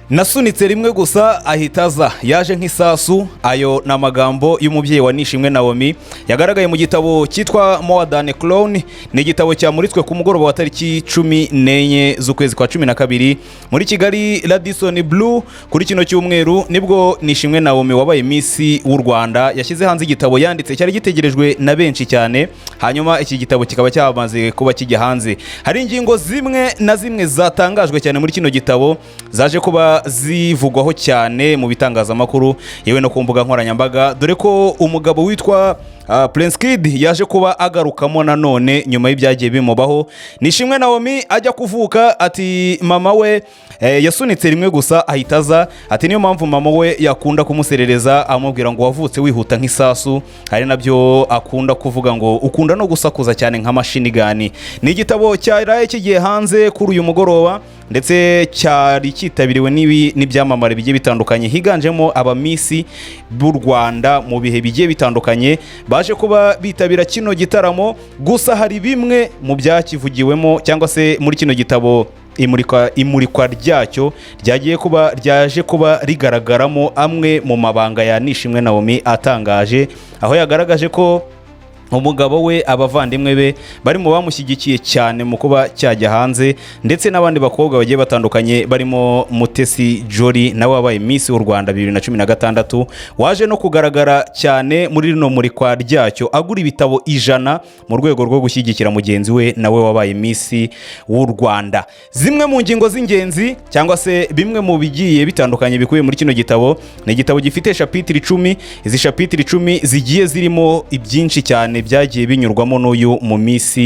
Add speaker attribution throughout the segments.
Speaker 1: nasunitse rimwe gusa ahitaza yaje nk'isasu. Ayo na magambo y'umubyeyi wa Nishimwe Naomi yagaragaye mu gitabo cyitwa More Than a Clown. Ni igitabo cyamuritswe ku mugoroba wa tariki 14 z'ukwezi kwa 12 muri Kigali Radisson Blue. Kuri kino cyumweru nibwo Nishimwe Naomi wabaye Miss w'u Rwanda yashyize hanze igitabo yanditse cyari gitegerejwe na benshi cyane. Hanyuma iki gitabo kikaba cyamaze kuba kijya hanze. Hari ingingo zimwe na zimwe zatangajwe cyane muri kino gitabo zaje kuba zivugwaho cyane mu bitangazamakuru yewe no ku mbuga nkoranyambaga, dore ko umugabo witwa Prince Kid yaje kuba agarukamo nanone nyuma y'ibyagiye bimubaho. Nishimwe Naomi ajya kuvuka ati mama we yasunitse rimwe gusa ahitaza, ati niyo mpamvu mama we yakunda kumuserereza amubwira ngo wavutse wihuta nk'isasu. Hari nabyo akunda kuvuga ngo ukunda no gusakuza cyane nka machine gun. Ni igitabo cyaraye kigiye hanze kuri uyu mugoroba ndetse cyari cyitabiriwe n'ibyamamare bigiye bitandukanye higanjemo abamisi b'u Rwanda mu bihe bigiye bitandukanye baje kuba bitabira kino gitaramo. Gusa hari bimwe mu byakivugiwemo cyangwa se muri kino gitabo imurikwa ryacyo ryaje kuba rigaragaramo amwe mu mabanga ya Nishimwe Naomi atangaje, aho yagaragaje ko umugabo we abavandimwe be bari mu bamushyigikiye cyane mu kuba cyajya hanze, ndetse n'abandi bakobwa bagiye batandukanye barimo Mutesi Jolly nawe wabaye Miss w'u Rwanda 2016 waje no kugaragara cyane muri rino murikwa ryacyo agura ibitabo 100 mu rwego rwo gushyigikira mugenzi we nawe wabaye Miss w'u Rwanda. Zimwe mu ngingo z'ingenzi cyangwa se bimwe mu bigiye bitandukanye bikuye muri kino gitabo, ni igitabo gifite chapitre 10. Izi chapitre 10 zigiye zirimo ibyinshi cyane byagiye binyurwamo n'uyu mu Miss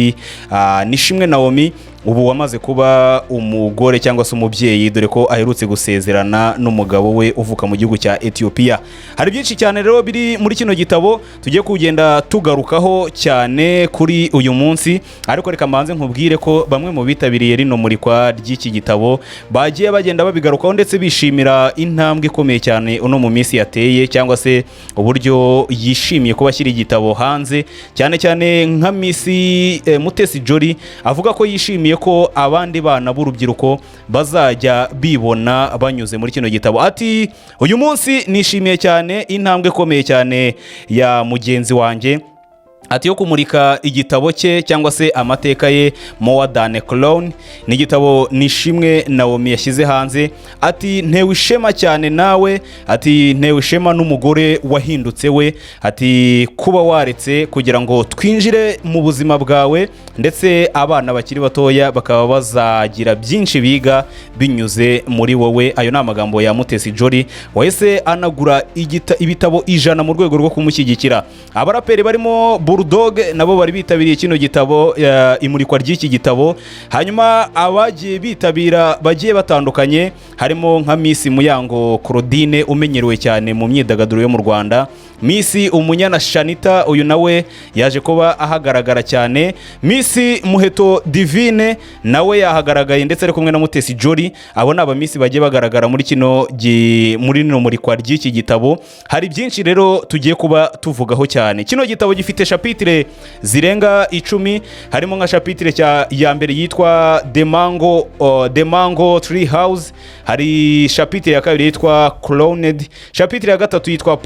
Speaker 1: Nishimwe Naomi ubu wamaze kuba umugore cyangwa se umubyeyi, dore ko aherutse gusezerana n'umugabo we uvuka mu gihugu cya Ethiopia. Hari byinshi cyane rero biri muri kino gitabo tugiye kugenda tugarukaho cyane kuri uyu munsi, ariko reka mbanze nkubwire ko bamwe mu bitabiriye rino murikwa ry'iki gitabo bagiye bagenda babigarukaho ndetse bishimira intambwe ikomeye cyane uno mu Miss yateye cyangwa se uburyo yishimiye kuba ashyira igitabo hanze, cyane cyane nka Miss Mutesi Jolly avuga ko yishimiye ko abandi bana b'urubyiruko bazajya bibona banyuze muri kino gitabo. Ati uyu munsi nishimiye cyane intambwe ikomeye cyane ya mugenzi wanjye, ati yo kumurika igitabo cye cyangwa se amateka ye More Than a Clown. Ni igitabo Nishimwe Naomi yashyize hanze. Ati ntewe ishema cyane nawe, ati ntewe ishema n'umugore wahindutse we, ati kuba waretse kugira ngo twinjire mu buzima bwawe ndetse abana bakiri batoya bakaba bazagira byinshi biga binyuze muri wowe. Ayo ni amagambo ya Mutesi Jolly wahise anagura ibitabo 100 mu rwego rwo kumushyigikira. Abaraperi barimo Bulldog nabo bari bitabiriye kino gitabo imurikwa ry'iki gitabo. Hanyuma abagiye bitabira bagiye batandukanye harimo nka Miss Muyango Claudine umenyerewe cyane mu myidagaduro yo mu Rwanda, Miss Umunyana Shanita uyu nawe yaje kuba ahagaragara cyane, Miss Muheto Divine nawe yahagaragaye ndetse ari kumwe na Mutesi Jolly. Abo ni abamisi bagiye bagaragara muri rino murikwa ry'iki gitabo. Hari byinshi rero tugiye kuba tuvugaho cyane. Kino gitabo gifite chapitre zirenga 10, harimo nka chapitre ya mbere yitwa The Mango Tree House, hari chapitre ya kabiri yitwa Clowned, chapitre ya gatatu yitwa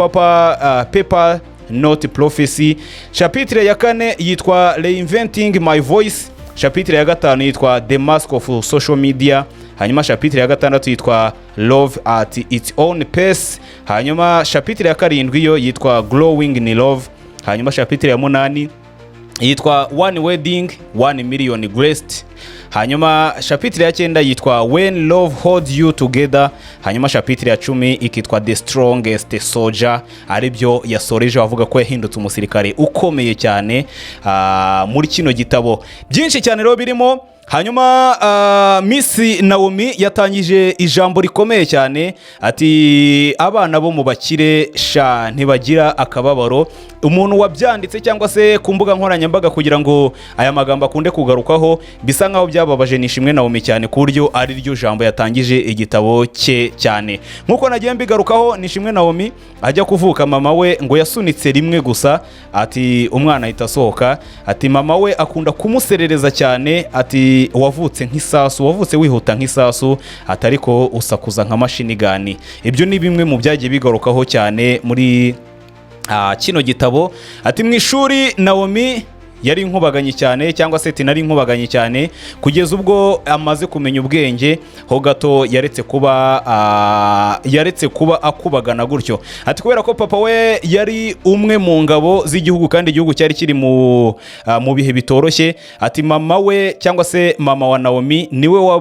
Speaker 1: Pepper Not Prophecy, chapitre ya kane yitwa Reinventing My Voice, chapitre ya gatanu yitwa The Mask of Social Media, hanyuma chapitre ya gatandatu yitwa Love at Its Own Pace, hanyuma chapitre ya karindwi yo yitwa Glowing in Love, hanyuma chapitre ya 8 yitwa One Wedding 1 Million Blessed, hanyuma chapitre ya 9 yitwa When Love Holds You Together, hanyuma chapitre ya 10 ikitwa The Strongest Soldier, aribyo yasoreje avuga ko yahindutse umusirikare ukomeye cyane muri kino gitabo. Byinshi cyane rero birimo. Hanyuma Miss Naomi yatangije ijambo rikomeye cyane, ati abana bo mu bakire sha ntibagira akababaro. Umuntu wabyanditse cyangwa se ku mbuga nkoranyambaga kugira ngo aya magambo akunde kugarukaho bisa nkaho byababaje Nishimwe Naomi cyane ku buryo ari ryo jambo yatangije igitabo cye cyane. Nkuko nagiye mbigarukaho, Nishimwe Naomi ajya kuvuka mama we ngo yasunitse rimwe gusa, ati umwana ahita asohoka, ati mama we akunda kumuserereza cyane, ati ati wavutse nk'isasu, wavutse wihuta nk'isasu, atariko usakuza nka mashini gani. Ibyo ni bimwe mu byagiye bigarukaho cyane muri kino gitabo. Ati mu ishuri Naomi yari inkubaganye cyane, cyangwa se tinari inkubaganye cyane, kugeza ubwo amaze kumenya ubwenge ho gato yaretse kuba akubagana gutyo. Ati kubera ko papa we yari umwe mu ngabo z'igihugu kandi igihugu cyari kiri mu bihe bitoroshye. Ati mama we cyangwa se mama wa Naomi niwe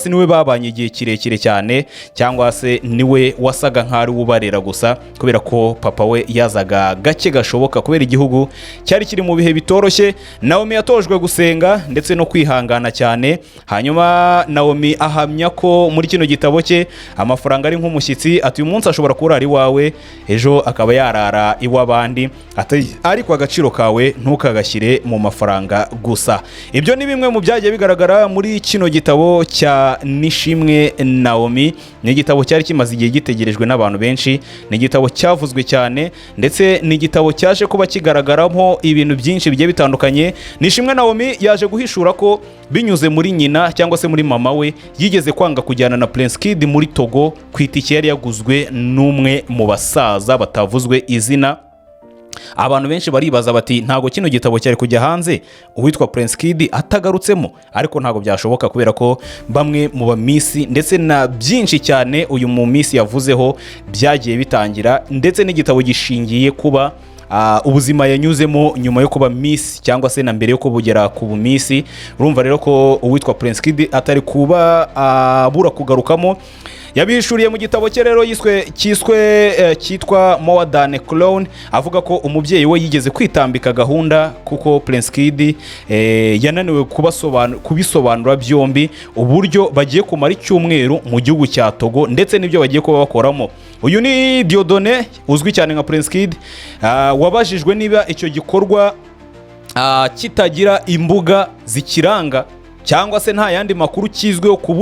Speaker 1: niwe babanye igihe kirekire cyane, cyangwa se niwe wasaga nk'ari ubarera gusa, kubera ko papa we yazaga gake gashoboka kubera igihugu cyari kiri mu bihe bitoroshye. Naomi yatojwe gusenga ndetse no kwihangana cyane. Hanyuma Naomi ahamya ko muri kino gitabo cye amafaranga ari nk'umushyitsi. Ati uyu munsi ashobora kurara iwawe, ejo akaba yarara iw'abandi, ariko agaciro kawe ntukagashyire mu mafaranga gusa. Ibyo ni bimwe mu byagiye bigaragara muri kino gitabo cya Nishimwe Naomi. Ni igitabo cyari kimaze igihe gitegerejwe n'abantu benshi, ni igitabo cyavuzwe cyane, ndetse ni igitabo cyaje kuba kigaragaramo ibintu byinshi bigiye bitandukanye. Nishimwe Naomi yaje guhishura ko binyuze muri nyina cyangwa se muri mama we yigeze kwanga kujyana na Prince Kid muri Togo ku itike yari yaguzwe n'umwe mu basaza batavuzwe izina. Abantu benshi baribaza bati ntago kino gitabo cyari kujya hanze uwitwa Prince Kid atagarutsemo, ariko ntago byashoboka kubera ko bamwe mu bamisi ndetse na byinshi cyane uyu mu misi yavuzeho byagiye bitangira, ndetse n'igitabo gishingiye kuba ubuzima yanyuzemo nyuma yo kuba Miss cyangwa se na mbere yo kubugera ku bumisi. Urumva rero ko uwitwa Prince Kid atari kuba abura kugarukamo. Yabishuriye mu gitabo cye rero cyitwa More Than a Clown, avuga ko umubyeyi we yigeze kwitambika gahunda kuko Prince Kid yananiwe kubisobanura byombi uburyo bagiye kumara icyumweru mu gihugu cya Togo ndetse n'ibyo bagiye kuba bakoramo. Uyu ni Diodone uzwi cyane nka Prince Kid, wabajijwe niba icyo gikorwa kitagira imbuga zikiranga cyangwa se nta yandi makuru kizweho ku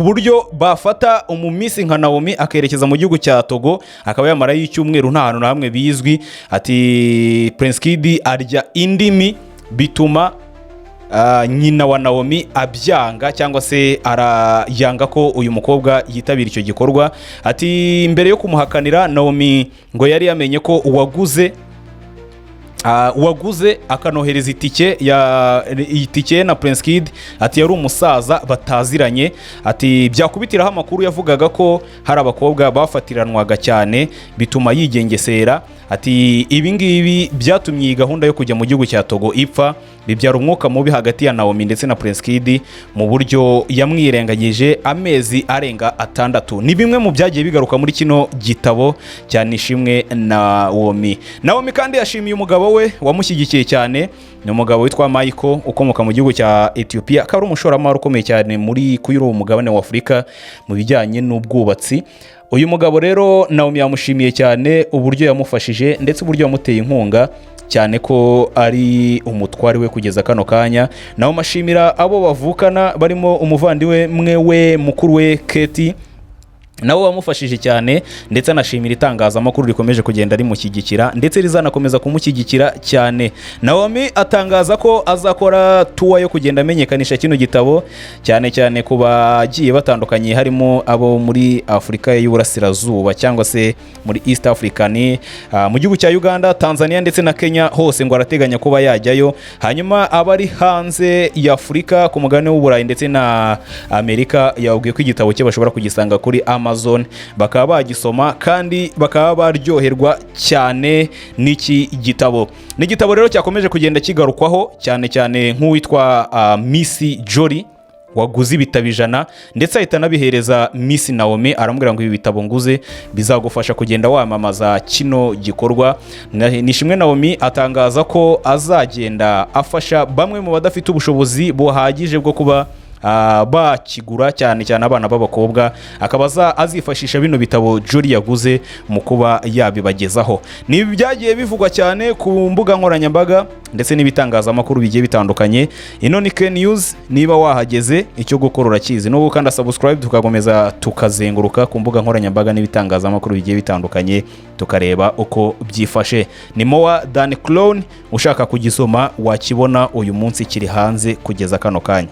Speaker 1: buryo bafata umumisi nka Naomi akerekeza mu gihugu cya Togo akaba yamarayo icyumweru nta hantu na hamwe bizwi. Ati Prince Kid arya indimi bituma nyina wa Naomi abyanga cyangwa se arayanga ko uyu mukobwa yitabira icyo gikorwa. Ati mbere yo kumuhakanira Naomi ngo yari yamenye ko uwaguze akanohereza itike na Prince Kid ati yari umusaza bataziranye. Ati byakubitiraho amakuru yavugaga ko hari abakobwa bafatiranwaga cyane bituma yigengesera. Ati ibi ngibi byatumye iyi gahunda yo kujya mu gihugu cya Togo ipfa, bibyara umwuka mubi hagati ya Naomi ndetse na Prince Kid mu buryo yamwirengagije amezi arenga 6. Ni bimwe mu byagiye bigaruka muri kino gitabo cya Nishimwe Naomi. Naomi kandi yashimiye umugabo we wamushyigikiye cyane, ni umugabo witwa Michael ukomoka mu gihugu cya Ethiopia, akaba ari umushoramari ukomeye cyane kuri uwo mugabane wa Afurika mu bijyanye n'ubwubatsi. Uyu mugabo rero Naomi yamushimiye cyane uburyo yamufashije ndetse uburyo yamuteye inkunga, cyane ko ari umutwari we kugeza kano kanya. Nawe mashimira abo bavukana barimo umuvandimwe we mukuru we Keti, nawe wamufashije cyane, ndetse anashimira itangazamakuru rikomeje kugenda rimushyigikira ndetse rizanakomeza kumushyigikira cyane. Naomi atangaza ko azakora tour yo kugenda amenyekanisha kino gitabo, cyane cyane ku bagiye batandukanye harimo abo muri Afurika y'Uburasirazuba cyangwa se muri East African, mu gihugu cya Uganda, Tanzania ndetse na Kenya, hose ngo arateganya kuba yajyayo. Hanyuma abari hanze ya Afurika ku mugabane w'Uburayi ndetse na Amerika yabwiye ko igitabo cye bashobora kugisanga kuri Amazon bakaba bagisoma kandi bakaba baryoherwa cyane n'iki gitabo. Ni igitabo rero cyakomeje kugenda kigarukwaho cyane cyane nk'uwitwa Miss Jory waguze ibitabo 100 ndetse ahita nabihereza Miss Naomi, aramubwira ngo ibi bitabo nguze bizagufasha kugenda wamamaza kino gikorwa. Nishimwe Naomi atangaza ko azagenda afasha bamwe mu badafite ubushobozi buhagije bwo kuba bakigura cyane cyane abana b'abakobwa, akaba azifashisha bino bitabo Jolly yaguze mu kuba yabibagezaho. Ni byagiye bivugwa cyane ku mbuga nkoranyambaga ndetse n'ibitangazamakuru bigiye bitandukanye. Ino ni K News, niba wahageze icyo gukora urakizi, no gukanda subscribe tukakomeza tukazenguruka ku mbuga nkoranyambaga n'ibitangazamakuru bigiye bitandukanye tukareba uko byifashe. Ni More Than Clown, ushaka kugisoma wakibona uyu munsi kiri hanze kugeza kano kanya.